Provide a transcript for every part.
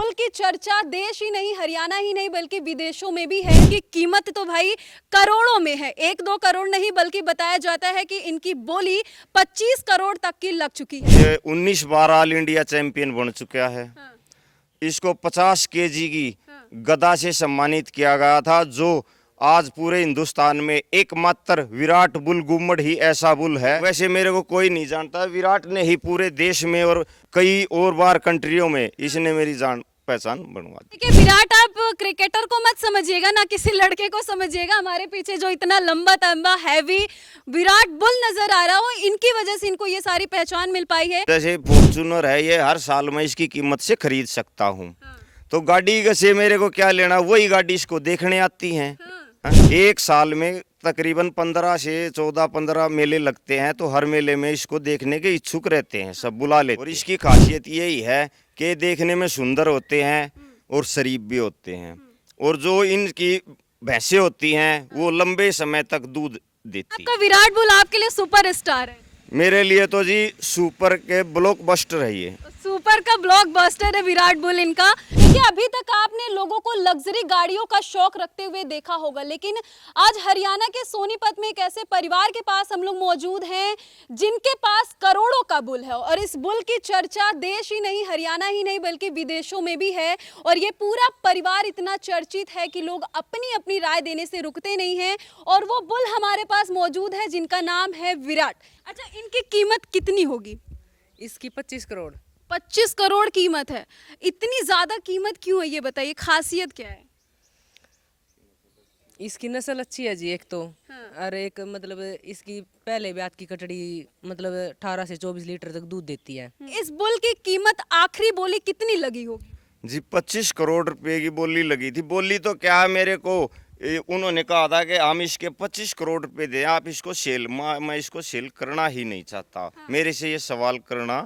Bull की चर्चा देश ही नहीं, हरियाणा ही नहीं बल्कि विदेशों में भी है कि कीमत तो भाई करोड़ों में है। 1-2 करोड़ नहीं बल्कि बताया जाता है कि इनकी बोली 25 करोड़ तक की लग चुकी है। ये 19 बार ऑल इंडिया चैंपियन बन चुका है। हाँ, इसको 50 केजी की हाँ। गदा से सम्मानित किया गया था, जो आज पूरे हिंदुस्तान में एकमात्र विराट बुल गुम्मट ही ऐसा बुल है। वैसे मेरे को कोई नहीं जानता, विराट ने ही पूरे देश में और कई और बार कंट्रियों में इसने मेरी जान पहचान बनवा दी। देखिए विराट, आप क्रिकेटर को मत समझिएगा, ना किसी लड़के को समझिएगा। हमारे पीछे जो इतना लंबा तंबा हैवी विराट बुल नजर आ रहा हो, इनकी वजह से इनको ये सारी पहचान मिल पाई है। जैसे फॉर्चूनर है, ये हर साल मैं इसकी कीमत से खरीद सकता हूँ। तो गाड़ी से मेरे को क्या लेना, वही गाड़ी इसको देखने आती है। एक साल में तकरीबन 15 से 14-15 मेले लगते हैं, तो हर मेले में इसको देखने के इच्छुक रहते हैं, सब बुला लेते हैं। और इसकी खासियत यही है कि देखने में सुंदर होते हैं और शरीफ भी होते हैं, और जो इनकी भैंसें होती हैं वो लंबे समय तक दूध देती आपका विराट बुल आपके लिए सुपर स्टार है। मेरे लिए तो जी सुपर के ब्लॉकबस्टर है ये। सुपर का ब्लॉकबस्टर है विराट बुल इनका। देखिए अभी तक आपने लोगों को लग्जरी गाड़ियों का शौक रखते हुए देखा होगा, लेकिन आज हरियाणा के सोनीपत में एक ऐसे परिवार के पास हम लोग मौजूद हैं जिनके पास करोड़ों का बुल है, और इस बुल की चर्चा देश ही नहीं, हरियाणा ही नहीं बल्कि विदेशों में भी है। और ये पूरा परिवार इतना चर्चित है कि लोग अपनी अपनी राय देने से रुकते नहीं हैं, और वो बुल हमारे पास मौजूद है जिनका नाम है विराट। अच्छा, इनकी कीमत कितनी होगी? इसकी 25 करोड़। 25 करोड़ कीमत है। इतनी ज्यादा कीमत क्यों है ये बताइए, खासियत क्या है? इसकी नस्ल अच्छी है जी, एक तो हाँ। और एक मतलब इसकी पहले ब्यात की कटड़ी मतलब 18 से 24 लीटर तक दूध देती है। इस बुल की कीमत आखिरी बोली कितनी लगी होगी? जी 25 करोड़ रुपए की बोली लगी थी। बोली तो क्या है, मेरे को उन्होंने कहा था कि हम इसके 25 करोड़ रुपए दें, आप इसको सेल, मैं इसको सेल करना ही नहीं चाहता। हाँ। मेरे से ये सवाल करना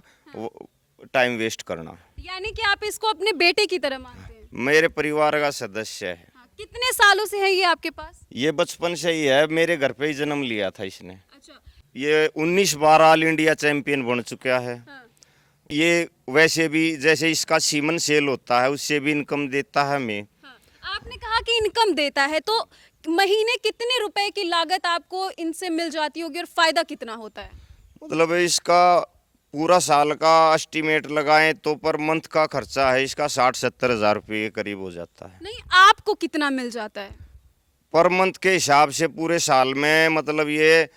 टाइम वेस्ट करना। यानी कि आप इसको अपने बेटे की तरह मानते हैं? मेरे परिवार का सदस्य है। हाँ। कितने सालों से है ये आपके पास? ये बचपन से ही है, मेरे घर पे ही जन्म लिया था इसने। अच्छा। ये 19 बार ऑल इंडिया चैंपियन बन चुका है। हाँ। ये वैसे भी जैसे इसका सीमन सेल होता है, उससे भी इनकम देता है हमें। हाँ। आपने कहा कि इनकम देता है, तो महीने कितने रुपए की लागत आपको इनसे मिल जाती होगी और फायदा कितना होता है? मतलब इसका पूरा साल का एस्टिमेट लगाएं तो पर मंथ का खर्चा है इसका 60-70 हज़ार रुपये के करीब हो जाता है। नहीं, आपको कितना मिल जाता है? पर मंथ के हिसाब से पूरे साल में मतलब ये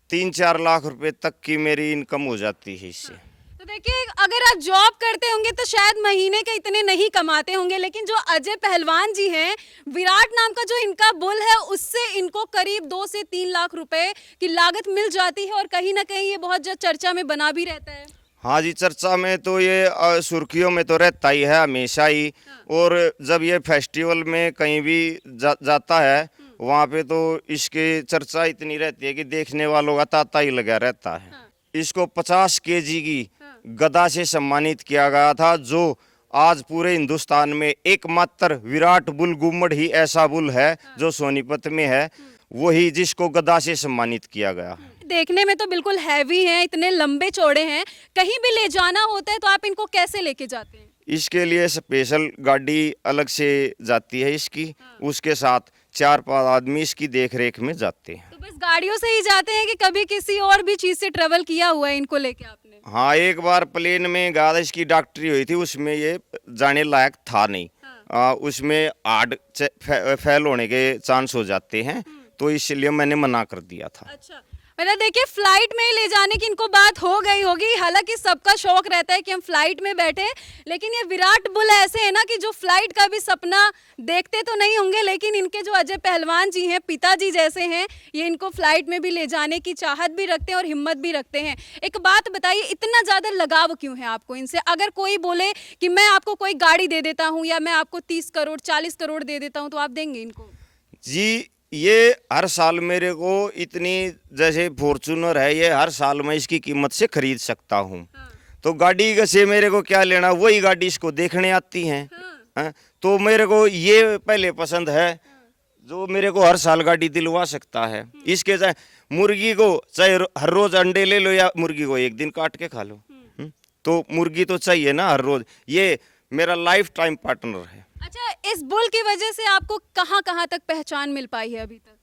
3-4 लाख रुपए तक की मेरी इनकम हो जाती है इससे। तो देखिए, अगर आप जॉब करते होंगे तो शायद महीने के इतने नहीं कमाते होंगे, लेकिन जो अजय पहलवान जी हैं, विराट नाम का जो इनका बुल है, उससे इनको करीब 2 से 3 लाख रुपए की लागत मिल जाती है, और कहीं ना कहीं ये बहुत जो चर्चा में बना भी रहता है। हाँ जी, चर्चा में तो ये सुर्खियों में तो रहता ही है हमेशा ही। और जब ये फेस्टिवल में कहीं भी जाता है, वहाँ पे तो इसकी चर्चा इतनी रहती है कि देखने वालों का तांता ही लगा रहता है। इसको 50 केजी की गदा से सम्मानित किया गया था, जो आज पूरे हिंदुस्तान में एकमात्र विराट बुल गुम्मट ही ऐसा बुल है जो सोनीपत में है, वही जिसको गदा से सम्मानित किया गया। देखने में तो बिल्कुल हैवी हैं, इतने लंबे चौड़े हैं। कहीं भी ले जाना होता है तो आप इनको कैसे लेके जाते हैं? इसके लिए स्पेशल गाड़ी अलग से जाती है इसकी। उसके साथ 4-5 आदमी इसकी देख रेख में जाते हैं। तो बस गाड़ियों से ही जाते हैं कि कभी किसी और भी चीज से ट्रेवल किया हुआ है इनको लेके आपने? हाँ, एक बार प्लेन में गया था, इसकी डॉक्टरी हुई थी, उसमें ये जाने लायक था नहीं। उसमें हार्ट फेल होने के चांस हो जाते हैं, तो इसलिए मैंने मना कर दिया था। अच्छा, मतलब देखिए फ्लाइट में ही ले जाने की इनको बात हो गई होगी। हालांकि सबका शौक रहता है कि हम फ्लाइट में बैठे, लेकिन ये विराट बुल ऐसे है ना कि जो फ्लाइट का भी सपना देखते तो नहीं होंगे, लेकिन इनके जो अजय पहलवान जी हैं, पिताजी जैसे हैं, ये इनको फ्लाइट में भी ले जाने की चाहत भी रखते हैं और हिम्मत भी रखते हैं। एक बात बताइए, इतना ज़्यादा लगाव क्यों है आपको इनसे? अगर कोई बोले कि मैं आपको कोई गाड़ी दे देता हूँ या मैं आपको 30 करोड़ 40 करोड़ दे देता हूँ, तो आप देंगे इनको? जी, ये हर साल मेरे को इतनी, जैसे फॉर्चूनर है, ये हर साल मैं इसकी कीमत से खरीद सकता हूँ। तो गाड़ी से मेरे को क्या लेना, वही गाड़ी इसको देखने आती हैं। तो मेरे को ये पहले पसंद है, जो मेरे को हर साल गाड़ी दिलवा सकता है। इसके चाहे मुर्गी को चाहे हर रोज अंडे ले लो, या मुर्गी को एक दिन काट के खा लो, तो मुर्गी तो चाहिए ना हर रोज। ये मेरा लाइफ टाइम पार्टनर है। अच्छा, इस बुल की वजह से आपको कहाँ कहाँ तक पहचान मिल पाई है अभी तक?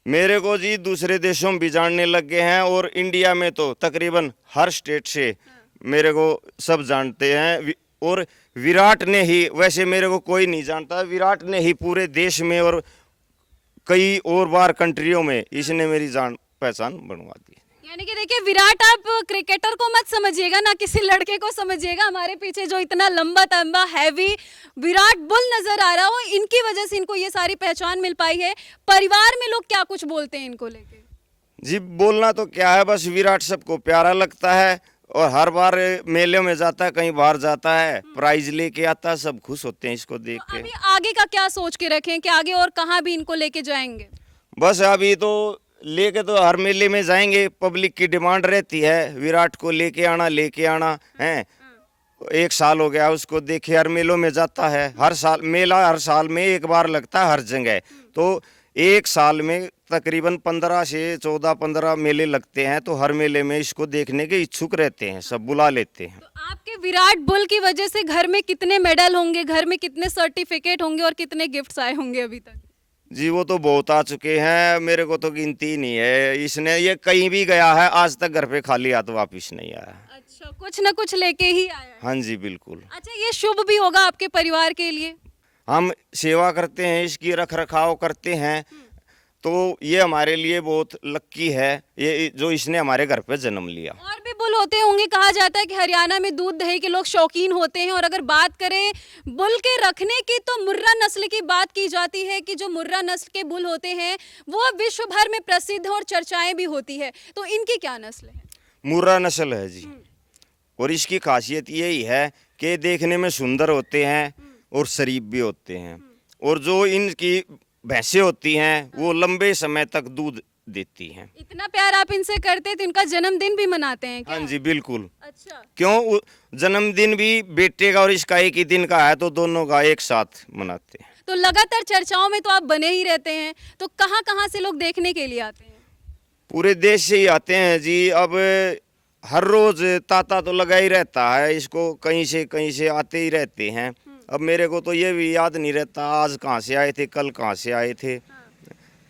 मेरे को जी दूसरे देशों में भी जानने लग गए हैं और इंडिया में तो तकरीबन हर स्टेट से मेरे को सब जानते हैं। और विराट ने ही, वैसे मेरे को कोई नहीं जानता, विराट ने ही पूरे देश में और कई और बार कंट्रियों में इसने मेरी जान पहचान बनवा दी। यानी कि देखिए, विराट आप क्रिकेटर को मत समझिएगा, ना किसी लड़के को समझिएगा। हमारे पीछे जो इतना लंबा तंबा हैवी विराट बुल नजर आ रहा हो, इनकी वजह से इनको ये सारी पहचान मिल पाई है। परिवार में लोग क्या कुछ बोलते हैं इनको लेके? जी बोलना तो क्या है, बस विराट सबको प्यारा लगता है और हर बार मेले में जाता है, कहीं बाहर जाता है, प्राइज लेके आता है, सब खुश होते हैं इसको देख तो के। अभी आगे का क्या सोच के रखें कि आगे और कहाँ भी इनको लेके जाएंगे? बस अभी तो लेके तो हर मेले में जाएंगे, पब्लिक की डिमांड रहती है विराट को लेके आना है। 1 साल हो गया उसको देखे, हर मेलों में जाता है, हर साल मेला, हर साल में एक बार लगता है हर जगह। तो 1 साल में तकरीबन 15 से 14-15 मेले लगते हैं, तो हर मेले में इसको देखने के इच्छुक रहते हैं, सब बुला लेते हैं। तो आपके विराट बुल की वजह से घर में कितने मेडल होंगे, घर में कितने सर्टिफिकेट होंगे और कितने गिफ्ट्स आए होंगे अभी तक? जी वो तो बहुत आ चुके हैं, मेरे को तो गिनती नहीं है। इसने ये कहीं भी गया है, आज तक घर पे खाली हाथ वापिस नहीं आया। अच्छा, कुछ ना कुछ लेके ही आया है। हाँ जी बिल्कुल। अच्छा, ये शुभ भी होगा आपके परिवार के लिए? हम सेवा करते हैं, इसकी रख रखाव करते हैं, तो ये हमारे लिए बहुत लक्की है ये जो इसने हमारे घर पे जन्म लिया। और भी बुल होते होंगे, कहा जाता है कि हरियाणा में दूध दही के लोग शौकीन होते हैं। और अगर बात करें बुल के रखने की, तो मुर्रा नस्ल की बात की जाती है कि जो मुर्रा नस्ल के बुल होते हैं वो विश्व भर में प्रसिद्ध हैं और चर्चाएं भी होती है। तो इनकी क्या नस्ल है? मुर्रा नस्ल है जी। और इसकी खासियत यही है कि देखने में सुंदर होते हैं और शरीफ भी होते हैं। और जो इनकी भैंसें होती हैं वो लंबे समय तक दूध देती हैं। इतना प्यार आप इनसे करते तो इनका जन्मदिन भी मनाते हैं क्या? हाँ जी बिल्कुल। अच्छा, क्यों, जन्मदिन भी बेटे का और इसका एक ही दिन का है, तो दोनों का एक साथ मनाते हैं। तो लगातार चर्चाओं में तो आप बने ही रहते हैं, तो कहाँ कहाँ से लोग देखने के लिए आते हैं? पूरे देश से ही आते हैं जी। अब हर रोज तांता तो लगा ही रहता है इसको, कहीं से आते ही रहते हैं। अब मेरे को तो ये भी याद नहीं रहता आज कहाँ से आए थे, कल कहाँ से आए थे।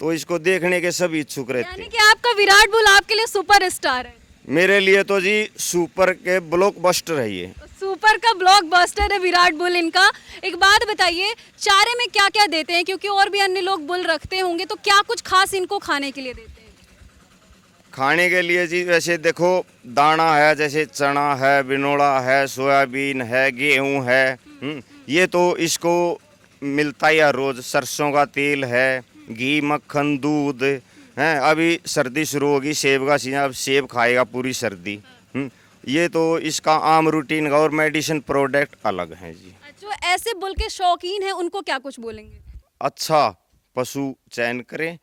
तो इसको देखने के सब इच्छुक रहते यानी हैं। कि आपका विराट बुल आपके लिए सुपर स्टार है? मेरे लिए तो जी सुपर के ब्लॉकबस्टर है ये। सुपर का ब्लॉकबस्टर है विराट बुल इनका। एक बात बताइए, चारे में क्या क्या देते हैं? क्योंकि और भी अन्य लोग बुल रखते होंगे, तो क्या कुछ खास इनको खाने के लिए देते हैं? खाने के लिए जी वैसे देखो, दाना है, जैसे चना है, बिनोड़ा है, सोयाबीन है, गेहूं है। ये तो इसको मिलता ही है रोज। सरसों का तेल है, घी, मक्खन, दूध है। अभी सर्दी शुरू होगी, सेब का सीजन, अब सेब खाएगा पूरी सर्दी। ये तो इसका आम रूटीन का। और मेडिसिन प्रोडक्ट अलग हैं जी। जो ऐसे बुल के शौकीन हैं उनको क्या कुछ बोलेंगे? अच्छा पशु चयन करें,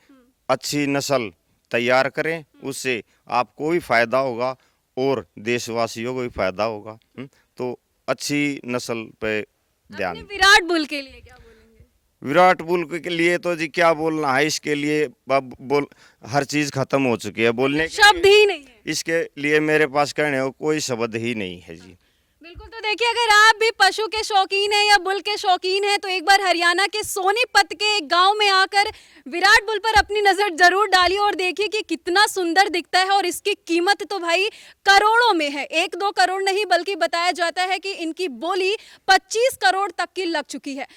अच्छी नस्ल तैयार करें, उससे आपको भी फायदा होगा और देशवासियों को भी फायदा होगा। तो अच्छी नस्ल पे ध्यान। अपने विराट बुल के लिए क्या बोलेंगे? विराट बुल के लिए तो जी क्या बोलना है, इसके लिए अब हर चीज खत्म हो चुकी है, बोलने के शब्द ही नहीं है। इसके लिए मेरे पास कहने को कोई शब्द ही नहीं है जी। बिल्कुल। तो देखिए, अगर आप भी पशु के शौकीन हैं या बुल के शौकीन हैं, तो एक बार हरियाणा के सोनीपत के एक गांव में आकर विराट बुल पर अपनी नज़र जरूर डालिए और देखिए कि कितना सुंदर दिखता है। और इसकी कीमत तो भाई करोड़ों में है, 1-2 करोड़ नहीं, बल्कि बताया जाता है कि इनकी बोली 25 करोड़ तक की लग चुकी है।